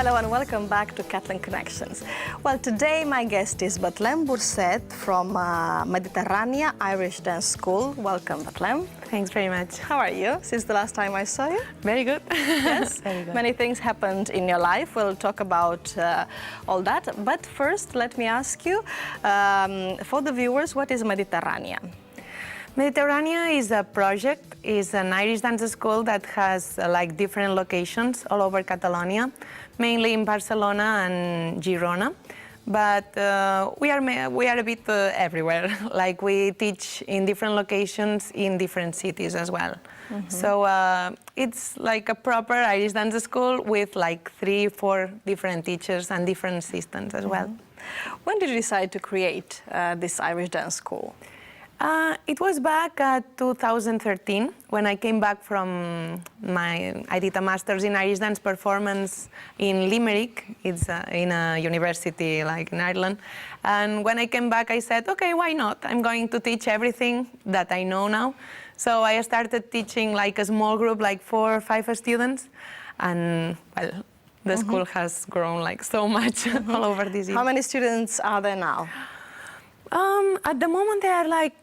Hello and welcome back to Catalan Connections. Well, today my guest is Betlem Burcet from Mediterrània Irish Dance School. Welcome, Betlem. Thanks very much. How are you since the last time I saw you? Very good. Yes, very good. Many things happened in your life. We'll talk about all that. But first, let me ask you, for the viewers, what is Mediterrània? Mediterrània is a project, is an Irish dance school that has like different locations all over Catalonia, mainly in Barcelona and Girona. But we are a bit everywhere. Like we teach in different locations in different cities as well. Mm-hmm. So it's like a proper Irish dance school with like 3-4 different teachers and different assistants as well. When did you decide to create this Irish dance school? It was back at 2013 when I came back from I did a master's in Irish dance performance in Limerick. It's in a university like in Ireland. And when I came back, I said, okay, why not? I'm going to teach everything that I know now. So I started teaching like a small group, like 4 or 5 students. And well, the school has grown like so much all over this year. How many students are there now? At the moment, there are like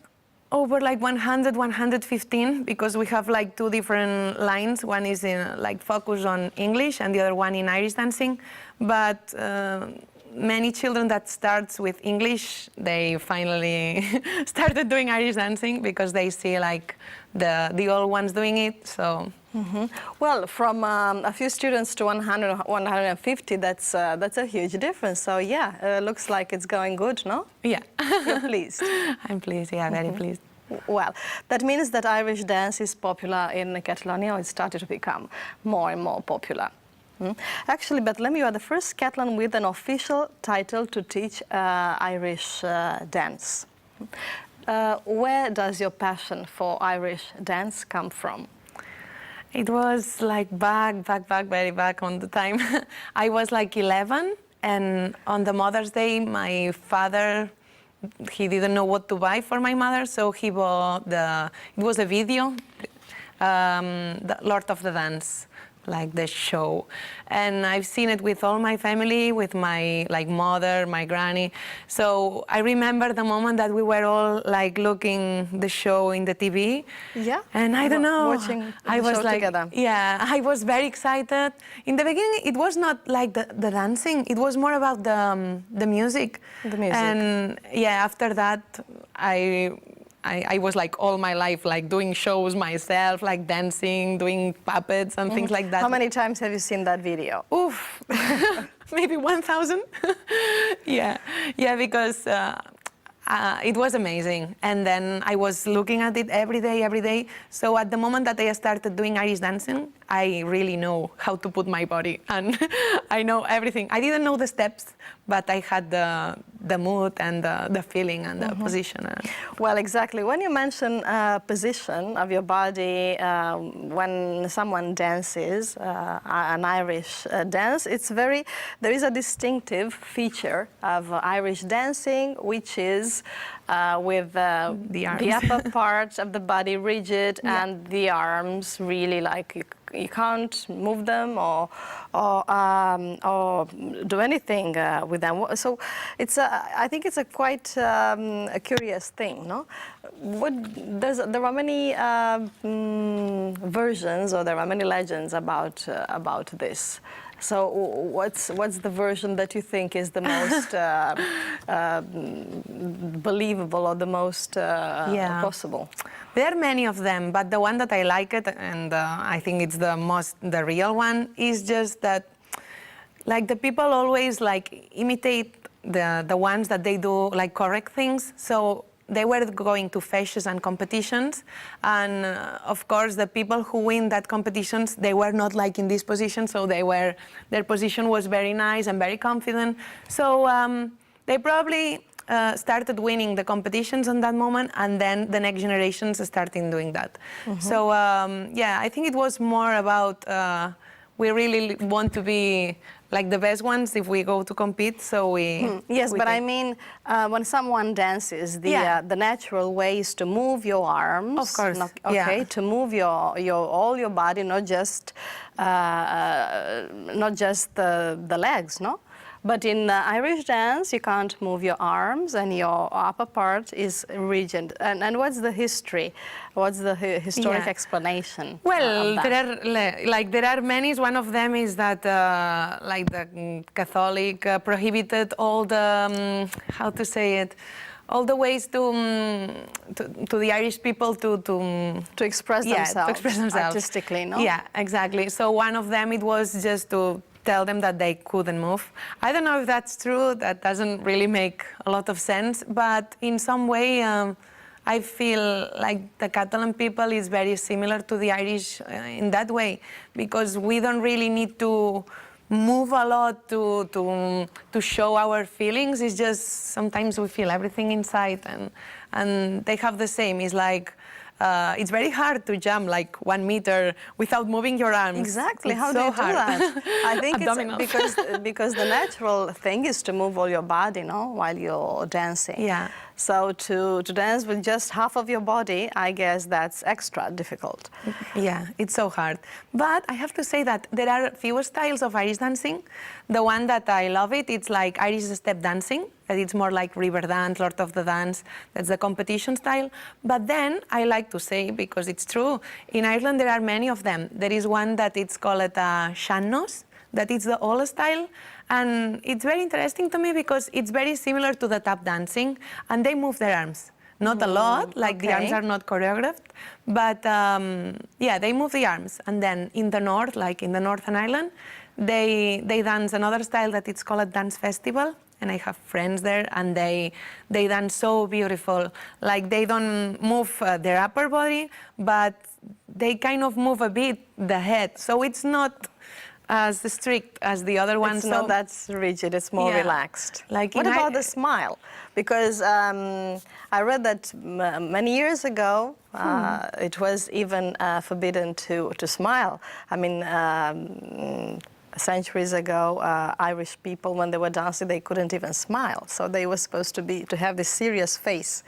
over like 100, 115, because we have like 2 different lines. One is in like focus on English and the other one in Irish dancing. But many children that starts with English, they finally started doing Irish dancing because they see like the old ones doing it. So. Well, from a few students to 100, 150, that's a huge difference. So yeah, looks like it's going good, no? Yeah. You're pleased? I'm pleased, yeah, very pleased. Well, that means that Irish dance is popular in Catalonia, or it started to become more and more popular. Actually, Betlem, you are the first Catalan with an official title to teach Irish dance. Where does your passion for Irish dance come from? It was like very back on the time. I was like 11, and on the Mother's Day, my father, he didn't know what to buy for my mother, so he bought it was a video, the Lord of the Dance, like the show. And I've seen it with all my family, with my like mother, my granny. So I remember the moment that we were all like looking the show in the TV. Yeah. And I don't know. Watching I was show like, together. yeah, I was very excited. In the beginning, it was not like the dancing. It was more about the music. The music. And yeah, after that, I was like all my life like doing shows myself, like dancing, doing puppets and things like that. How many times have you seen that video? Oof, maybe 1,000. Yeah, because it was amazing. And then I was looking at it every day. So at the moment that I started doing Irish dancing, I really know how to put my body, and I know everything. I didn't know the steps, but I had the mood and the feeling and the position. Well, exactly. When you mention position of your body, when someone dances an Irish dance, there is a distinctive feature of Irish dancing, which is with the upper part of the body rigid, and the arms really like you can't move them or do anything with them. So it's I think it's a quite a curious thing, no? There are many versions, or there are many legends about this. So what's the version that you think is the most believable or the most possible? There are many of them, but the one that I like it, and I think it's the real one, is just that like the people always like imitate the ones that they do like correct things. So they were going to feixes and competitions, and of course the people who win that competitions, they were not like in this position, so their position was very nice and very confident. So they probably started winning the competitions on that moment, and then the next generations started doing that. So yeah, I think it was more about we really want to be like the best ones if we go to compete. So Yes, we but I take- mean, when someone dances, Yeah. the natural way is to move your arms. Of course, Okay, yeah. to move all your body, not just the legs, no. But in Irish dance, you can't move your arms, and your upper part is rigid. And what's the history? What's the historic Yeah. explanation? Well, of that? there are many. One of them is that like the Catholic prohibited all the how to say it, all the ways to the Irish people To express to express themselves artistically, no? Yeah, exactly. So one of them, it was just to tell them that they couldn't move. I don't know if that's true. That doesn't really make a lot of sense. But in some way, I feel like the Catalan people is very similar to the Irish in that way, because we don't really need to move a lot to show our feelings. It's just sometimes we feel everything inside, and they have the same. It's like it's very hard to jump like 1 meter without moving your arms. Exactly. It's How so do you do hard. that? I think it's Abdominals. because the natural thing is to move all your body, no, while you're dancing. Yeah. So to dance with just half of your body, I guess that's extra difficult. Yeah, it's so hard. But I have to say that there are few styles of Irish dancing. The one that I love it's like Irish step dancing, that it's more like river dance, Lord of the Dance. That's the competition style. But then I like to say, because it's true, in Ireland there are many of them. There is one that it's called Shannos, that is the old style. And it's very interesting to me because it's very similar to the tap dancing, and they move their arms. Not a lot, like the arms are not choreographed, but yeah, they move the arms. And then in the north, like in the Northern Ireland, they dance another style that it's called a dance festival. And I have friends there, and they dance so beautiful. Like they don't move their upper body, but they kind of move a bit the head. So it's not as strict as the other ones. It's not that rigid, it's more relaxed. Like what about the smile? Because I read that many years ago, it was even forbidden to smile. I mean, centuries ago, Irish people, when they were dancing, they couldn't even smile. So they were supposed to have this serious face.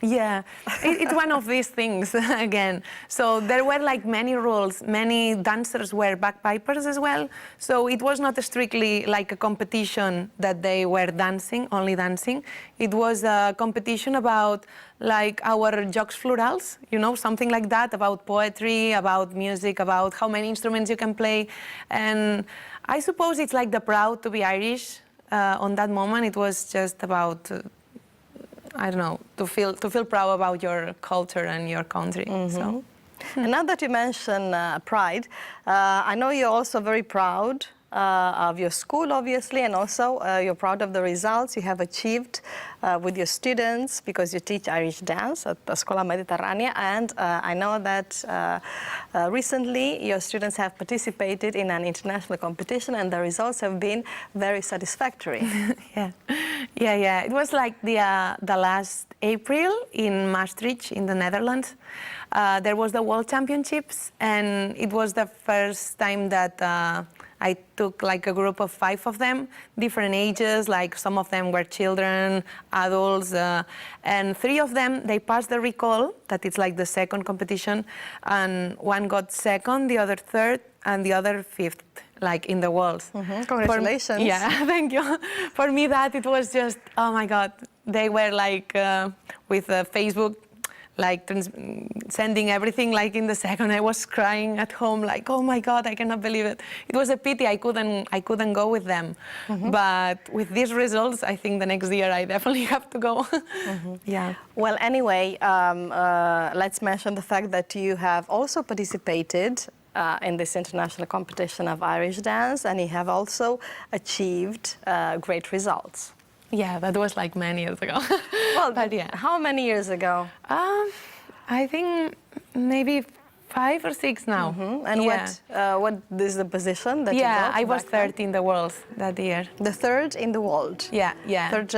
Yeah, it's one of these things again. So there were like many rules. Many dancers were bagpipers as well. So it was not strictly like a competition that they were dancing, only dancing. It was a competition about like our jocs florals, you know, something like that, about poetry, about music, about how many instruments you can play. And I suppose it's like the proud to be Irish. On that moment, it was just about I don't know, to feel proud about your culture and your country. So. And now that you mention pride, I know you're also very proud of your school, obviously, and also you're proud of the results you have achieved with your students, because you teach Irish dance at the Escola Mediterrània, and I know that recently your students have participated in an international competition, and the results have been very satisfactory. Yeah. It was like the last April in Maastricht in the Netherlands. There was the World Championships, and it was the first time that I took like a group of 5 of them, different ages, like some of them were children, adults, and 3 of them, they passed the recall, that it's like the second competition, and one got second, the other third, and the other 5th, like in the world. Congratulations. Yeah, thank you. For me, that it was just, oh my God, they were like with Facebook, like sending everything like in the second. I was crying at home, like, oh my God, I cannot believe it. It was a pity I couldn't go with them. But with these results, I think the next year I definitely have to go. Yeah. Well, anyway, let's mention the fact that you have also participated in this international competition of Irish dance, and you have also achieved great results. Yeah, that was like many years ago. Well, but yeah. How many years ago? I think maybe 5 or 6 now. And what is the position that you got? I was third in the world that year. The third in the world? Yeah. Third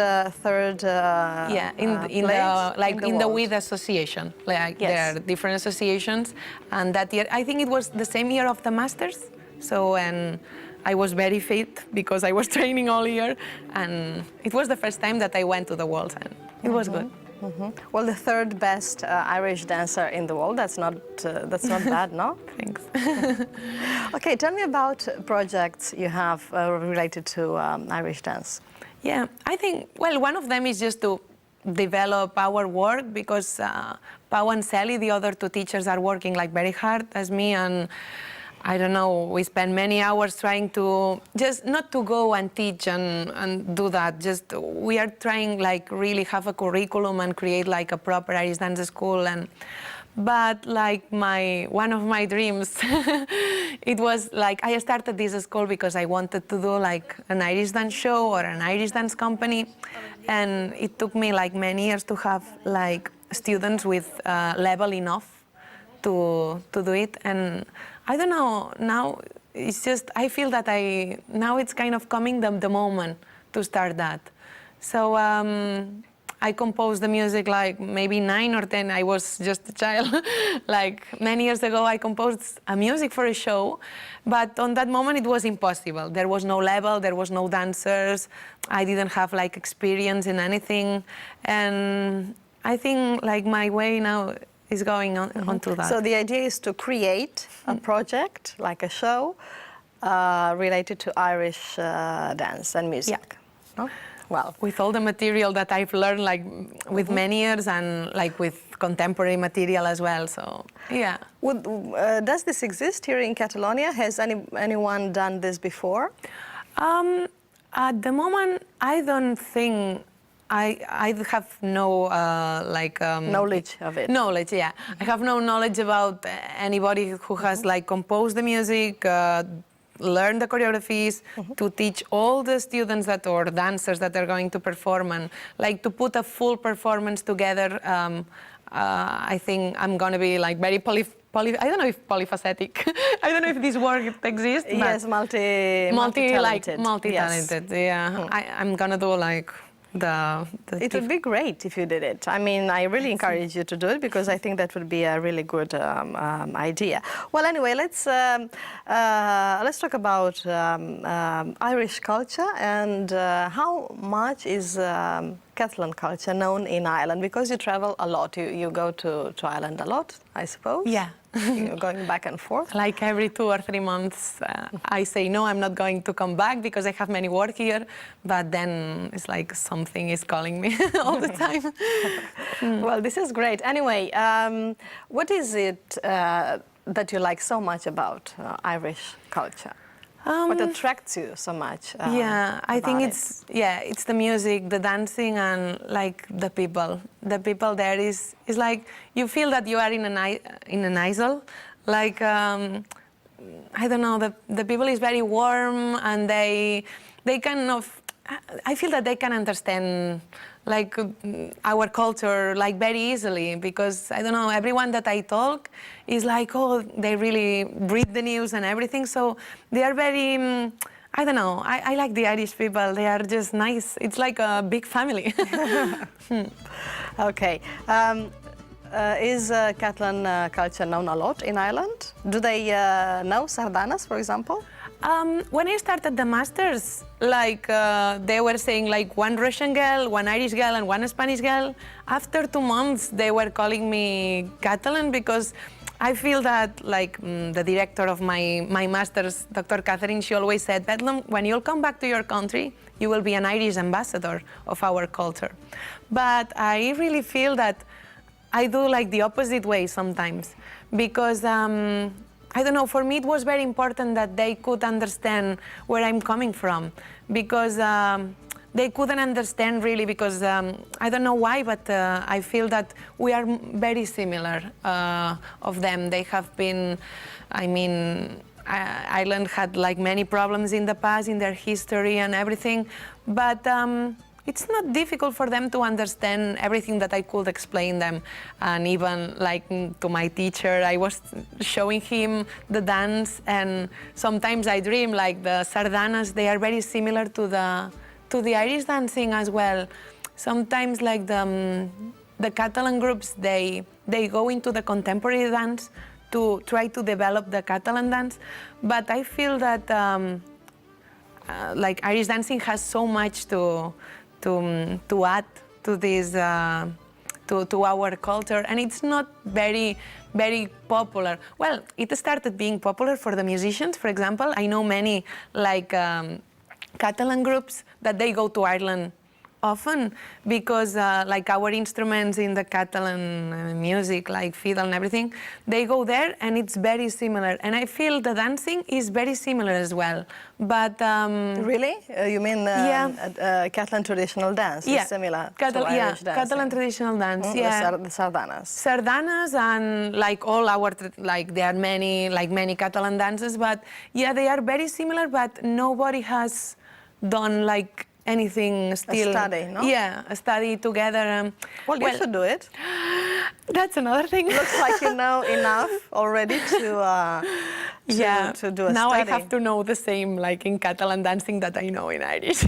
in the WID association. Like there are different associations, and that year, I think it was the same year of the Masters. So, and I was very fit because I was training all year, and it was the first time that I went to the Worlds, and it was good. Well, the third best Irish dancer in the world. That's not bad, no? Thanks. Okay, tell me about projects you have related to Irish dance. Yeah, I think, well, one of them is just to develop our work, because Pau and Sally, the other two teachers, are working like very hard as me, and I don't know, we spend many hours trying to just not to go and teach and do that. Just we are trying like really have a curriculum and create like a proper Irish dance school. But like one of my dreams, it was like I started this school because I wanted to do like an Irish dance show or an Irish dance company, and it took me like many years to have like students with level enough to do it. And I don't know, now it's just, I feel that now it's kind of coming the moment to start that. So I composed the music like maybe 9 or 10, I was just a child. Like many years ago, I composed a music for a show, but on that moment it was impossible. There was no level, there was no dancers, I didn't have like experience in anything. And I think like my way now is going onto that. So the idea is to create a project, like a show, related to Irish dance and music. Yeah. Oh? Well, with all the material that I've learned, like with many years, and like with contemporary material as well. So yeah. Does this exist here in Catalonia? Has anyone done this before? At the moment, I don't think. I have no knowledge of it. Knowledge, yeah. I have no knowledge about anybody who has like composed the music, learn the choreographies, to teach all the students or dancers that are going to perform, and like to put a full performance together. I think I'm going to be like very I don't know if polyphacetic. I don't know if this word exists. Yes, multi-talented. Multi-talented, yes. Yeah. I'm going to do like it would be great if you did it. I mean, I really encourage you to do it, because I think that would be a really good idea. Well, anyway, let's talk about Irish culture and how much is Catalan culture known in Ireland, because you travel a lot. You go to Ireland a lot, I suppose. Yeah. You're going back and forth. Like every 2 or 3 months, I say, no, I'm not going to come back because I have many work here. But then it's like something is calling me all the time. Well, this is great. Anyway, what is it that you like so much about Irish culture? What attracts you so much? Yeah, I think it's the music, the dancing, and like the people. The people there is like you feel that you are in an isle. Like I don't know, the people is very warm, and they kind of, I feel that they can understand like our culture like very easily, because I don't know, everyone that I talk is like, oh, they really read the news and everything, so they are very I don't know, I like the Irish people. They are just nice. It's like a big family. Okay. Is Catalan culture known a lot in Ireland? Do they know sardanas, for example? When I started the masters, like they were saying like one Russian girl, one Irish girl, and one Spanish girl. After 2 months, they were calling me Catalan, because I feel that like the director of my masters, Dr. Catherine, she always said, Betlem, when you'll come back to your country, you will be an Irish ambassador of our culture. But I really feel that I do like the opposite way sometimes, because I don't know, for me it was very important that they could understand where I'm coming from, because they couldn't understand really, because I don't know why, but I feel that we are very similar of them. They have been, I mean, Ireland had like many problems in the past, in their history and everything, but it's not difficult for them to understand everything that I could explain them. And even like to my teacher, I was showing him the dance, and sometimes I dream like the sardanas, they are very similar to the Irish dancing as well. Sometimes like the Catalan groups, they go into the contemporary dance to try to develop the Catalan dance, but I feel that like Irish dancing has so much to add to this to our culture, and it's not very popular. Well, it started being popular for the musicians. For example, I know many like Catalan groups that they go to Ireland often because like our instruments in the Catalan music, like fiddle and everything, they go there and it's very similar. And I feel the dancing is very similar as well. But really? You mean Catalan traditional dance is similar to Irish dancing? Catalan traditional dance. The sardanas. Sardanas and like all our like there are many Catalan dances, but yeah, they are very similar. But nobody has done like anything still. A study, no? Yeah, a study together. Well, you should do it. That's another thing. Looks like you know enough already to do a study. Now I have to know the same like in Catalan dancing that I know in Irish.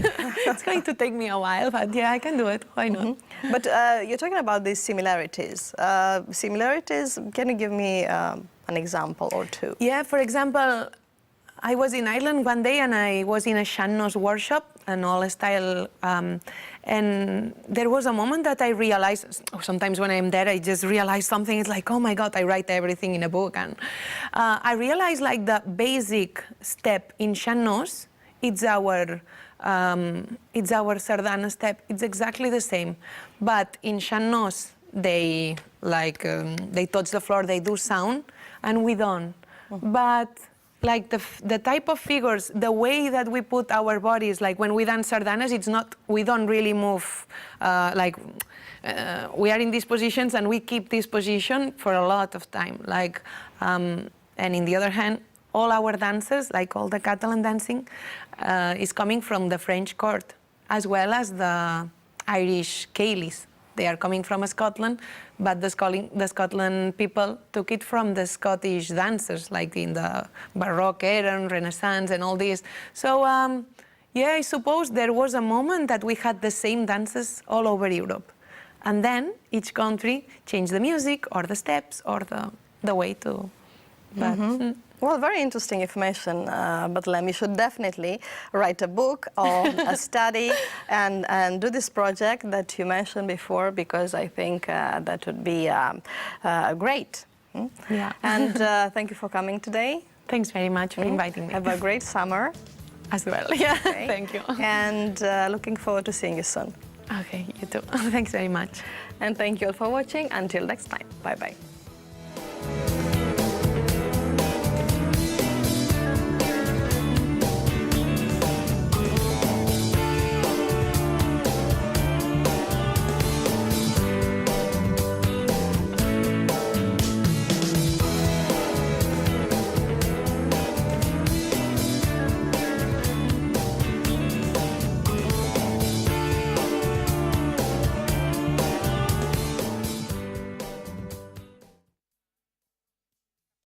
It's going to take me a while, but yeah, I can do it. Why not? But you're talking about these similarities. Can you give me an example or two? Yeah, for example, I was in Ireland one day and I was in a sean-nós workshop, an all-style, and there was a moment that I realized, sometimes when I'm there, I just realize something, it's like, oh my God, I write everything in a book. And I realized like the basic step in sean-nós, it's our sardana step, it's exactly the same. But in sean-nós, they touch the floor, they do sound, and we don't. But like the type of figures, the way that we put our bodies, like when we dance sardanas, it's not, we don't really move, we are in these positions and we keep this position for a lot of time. Like, and in the other hand, all our dances, like all the Catalan dancing, is coming from the French court, as well as the Irish Céilis. They are coming from Scotland, but the Scotland people took it from the Scottish dancers, like in the Baroque era and Renaissance and all this. So, yeah, I suppose there was a moment that we had the same dances all over Europe. And then each country changed the music or the steps or the way to... But, Well, very interesting information, Betlem. You should definitely write a book or a study and do this project that you mentioned before, because I think that would be great. Yeah. And thank you for coming today. Thanks very much for inviting me. Have a great summer. As well. Yeah, Okay. thank you. And looking forward to seeing you soon. Okay, you too. Thanks very much. And thank you all for watching. Until next time. Bye-bye.